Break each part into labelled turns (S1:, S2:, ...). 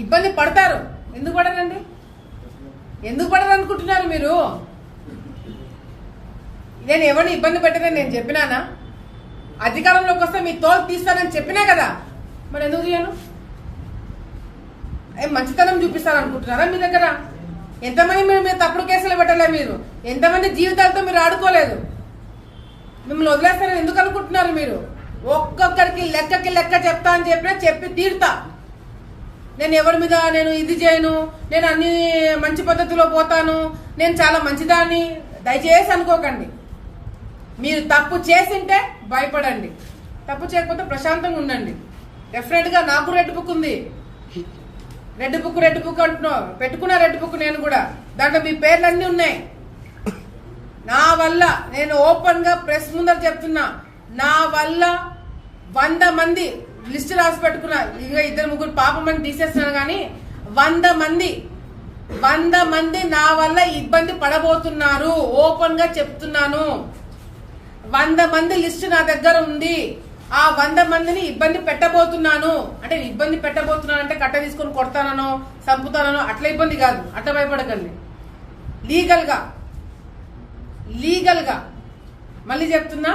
S1: ఇబ్బంది పడతారు. ఎందుకు పడరండి? ఎందుకు పడరు అనుకుంటున్నారు మీరు? నేను ఎవరిని ఇబ్బంది పెట్టదని నేను చెప్పినానా? అధికారంలోకి వస్తే మీ తోలు తీస్తానని చెప్పినా కదా, మరి ఎందుకు చేయను? మంచితనం చూపిస్తారనుకుంటున్నారా మీ దగ్గర? ఎంతమంది మీరు తప్పుడు కేసులు పెట్టలే? మీరు ఎంతమంది జీవితాలతో మీరు ఆడుకోలేదు? మిమ్మల్ని వదిలేస్తారని ఎందుకు అనుకుంటున్నారు మీరు? ఒక్కొక్కరికి లెక్క చెప్తా అని చెప్పినా చెప్పి తీరుతా. నేను ఎవరి మీద నేను ఇది చేయను, నేను అన్ని మంచి పద్ధతిలో పోతాను, నేను చాలా మంచిదాన్ని దయచేసి అనుకోకండి. మీరు తప్పు చేసింటే భయపడండి, తప్పు చేయకపోతే ప్రశాంతంగా ఉండండి. డెఫినెట్గా నాకు రెడ్ బుక్ ఉంది. రెడ్ బుక్ అంటున్నావు, పెట్టుకున్నా రెడ్ బుక్ నేను కూడా. దాంట్లో మీ పేర్లన్నీ ఉన్నాయి. నా వల్ల నేను ఓపెన్ గా ప్రెస్ ముందర చెప్తున్నా, నా వల్ల 100 మంది లిస్ట్ రాసి పెట్టుకున్నా. ఇక 2-3 పాపమని తీసేస్తున్నాను కానీ 100 మంది నా వల్ల ఇబ్బంది పడబోతున్నారు. ఓపెన్ గా చెప్తున్నాను. 100 మంది లిస్ట్ నా దగ్గర ఉంది. ఆ 100 మందిని ఇబ్బంది పెట్టబోతున్నాను. అంటే ఇబ్బంది పెట్టబోతున్నాను అంటే కట్ట తీసుకొని కొడతానో చంపుతానో అట్లా ఇబ్బంది కాదు, అట్లా భయపడకండి. లీగల్ గా మళ్ళీ చెప్తున్నా,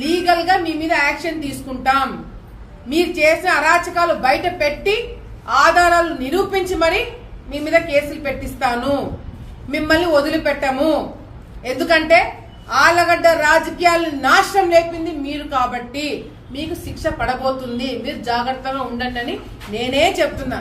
S1: లీగల్ గా మీ మీద యాక్షన్ తీసుకుంటాం. మీరు చేసిన అరాచకాలు బయట పెట్టి ఆధారాలు నిరూపించి మరి మీ మీద కేసులు పెట్టిస్తాను. మిమ్మల్ని వదిలిపెట్టము. ఎందుకంటే ఆలగడ్డ రాజకీయాలను నాశనం లేపింది మీరు కాబట్టి మీకు శిక్ష పడబోతుంది. మీరు జాగ్రత్తగా ఉండండి అని నేనే చెప్తున్నా.